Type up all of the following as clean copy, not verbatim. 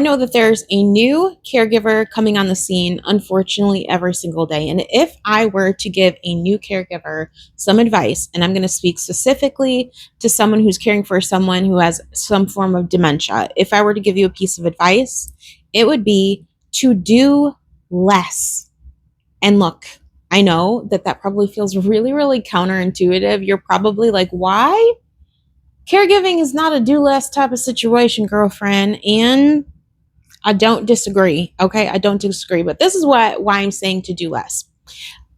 know that there's a new caregiver coming on the scene, unfortunately, every single day. And if I were to give a new caregiver some advice, and I'm going to speak specifically to someone who's caring for someone who has some form of dementia, if I were to give you a piece of advice, it would be to do less. And look, I know that that probably feels really, really counterintuitive. You're probably like, why? Caregiving is not a do less type of situation, girlfriend. And I don't disagree. Okay. I don't disagree, but this is why I'm saying to do less.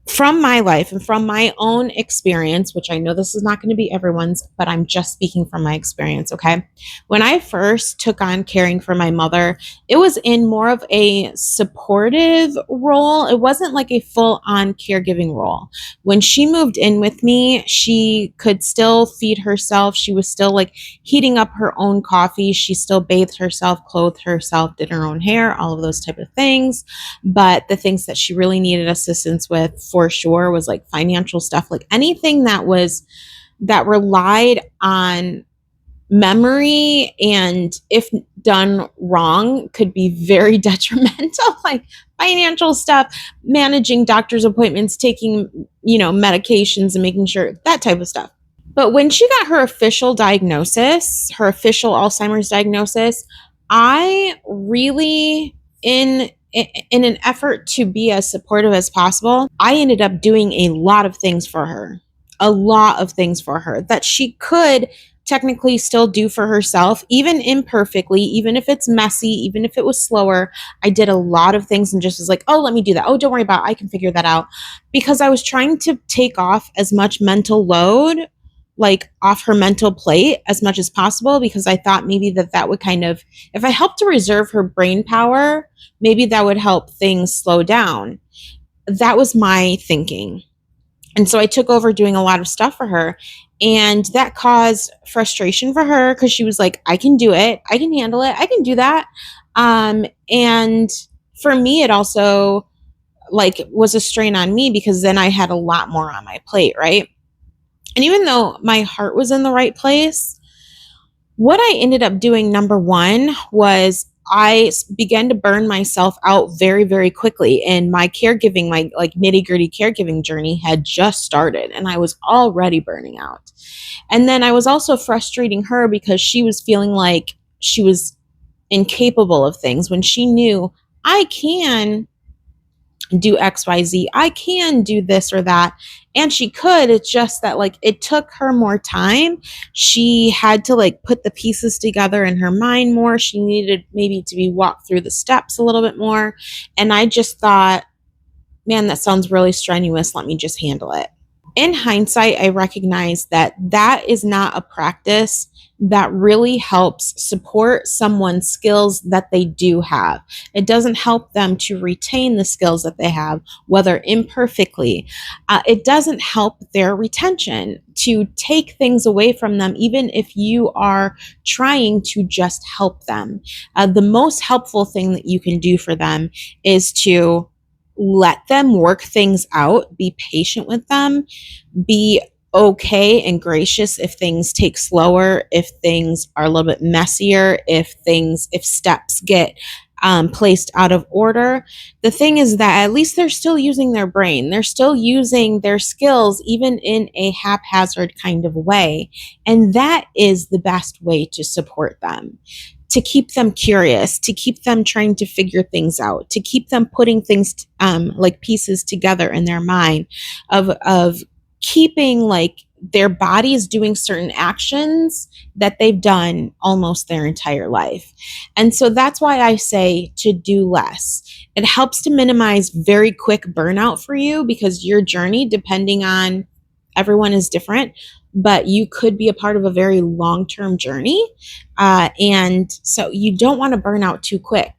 From my life and from my own experience, which I know this is not going to be everyone's, but I'm just speaking from my experience, okay? When I first took on caring for my mother, it was in more of a supportive role. It wasn't like a full-on caregiving role. When she moved in with me, she could still feed herself. She was still like heating up her own coffee. She still bathed herself, clothed herself, did her own hair, all of those type of things. But the things that she really needed assistance with for sure was like financial stuff, like anything that relied on memory and if done wrong could be very detrimental, like financial stuff, managing doctor's appointments, taking, medications and making sure that type of stuff. But when she got her official diagnosis, her official Alzheimer's diagnosis, I really, in an effort to be as supportive as possible, I ended up doing a lot of things for her that she could technically still do for herself, even imperfectly, even if it's messy, even if it was slower. I did a lot of things and just was like, oh, let me do that. Oh, don't worry about it. I can figure that out. Because I was trying to take off as much mental load, like off her mental plate as much as possible, because I thought maybe that would kind of, if I helped to reserve her brain power, maybe that would help things slow down. That was my thinking. And so I took over doing a lot of stuff for her, and that caused frustration for her because she was like, I can do it. I can handle it. I can do that. And for me, it also like was a strain on me because then I had a lot more on my plate, right? And even though my heart was in the right place, what I ended up doing, number one, was I began to burn myself out very, very quickly. And my caregiving, my like nitty gritty caregiving journey had just started and I was already burning out. And then I was also frustrating her because she was feeling like she was incapable of things when she knew I can do XYZ. I can do this or that. And she could. It's just that like it took her more time. She had to like put the pieces together in her mind more. She needed maybe to be walked through the steps a little bit more. And I just thought, man, that sounds really strenuous. Let me just handle it. In hindsight, I recognize that that is not a practice that really helps support someone's skills that they do have. It doesn't help them to retain the skills that they have, whether imperfectly. It doesn't help their retention to take things away from them, even if you are trying to just help them. The most helpful thing that you can do for them is to let them work things out, be patient with them, be okay and gracious if things take slower, if things are a little bit messier, if steps get placed out of order. The thing is that at least they're still using their brain. They're still using their skills, even in a haphazard kind of way. And that is the best way to support them. To keep them curious, to keep them trying to figure things out, to keep them putting things like pieces together in their mind of keeping like their bodies doing certain actions that they've done almost their entire life. And so that's why I say to do less. It helps to minimize very quick burnout for you because your journey, depending on everyone, is different. But you could be a part of a very long-term journey. And so you don't want to burn out too quick,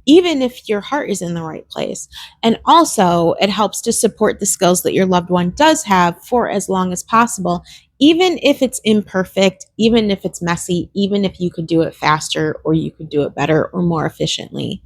even if your heart is in the right place. And also it helps to support the skills that your loved one does have for as long as possible, even if it's imperfect, even if it's messy, even if you could do it faster or you could do it better or more efficiently.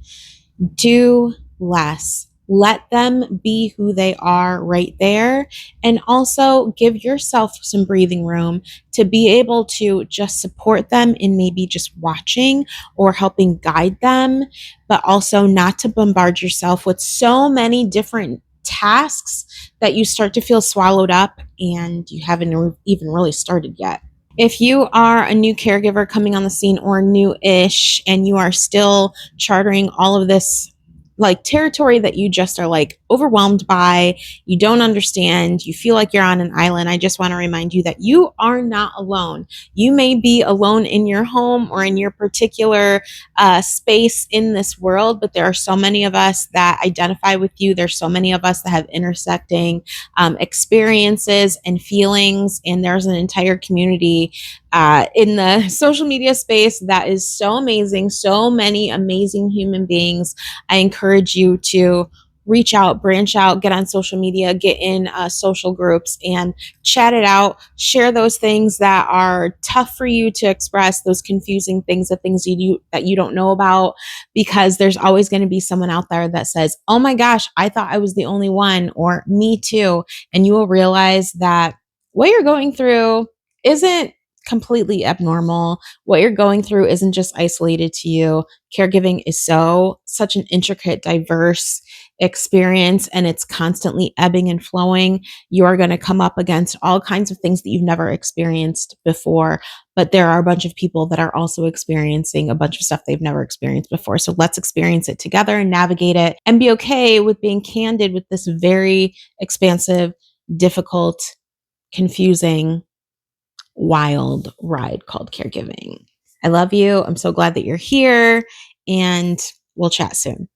Do less. Let them be who they are right there. And also give yourself some breathing room to be able to just support them in maybe just watching or helping guide them, but also not to bombard yourself with so many different tasks that you start to feel swallowed up and you haven't even really started yet. If you are a new caregiver coming on the scene or new ish and you are still chartering all of this like territory that you just are like overwhelmed by, you don't understand, you feel like you're on an island, I just want to remind you that you are not alone. You may be alone in your home or in your particular space in this world, but there are so many of us that identify with you. There's so many of us that have intersecting experiences and feelings, and there's an entire community in the social media space that is so amazing. So many amazing human beings. I encourage you to reach out, branch out, get on social media, get in social groups and chat it out. Share those things that are tough for you to express, those confusing things, the things that you don't know about, because there's always going to be someone out there that says, oh my gosh, I thought I was the only one, or me too. And you will realize that what you're going through isn't completely abnormal. What you're going through isn't just isolated to you. Caregiving is such an intricate, diverse experience, and it's constantly ebbing and flowing. You are going to come up against all kinds of things that you've never experienced before, but there are a bunch of people that are also experiencing a bunch of stuff they've never experienced before. So let's experience it together and navigate it and be okay with being candid with this very expansive, difficult, confusing, wild ride called caregiving. I love you. I'm so glad that you're here, and we'll chat soon.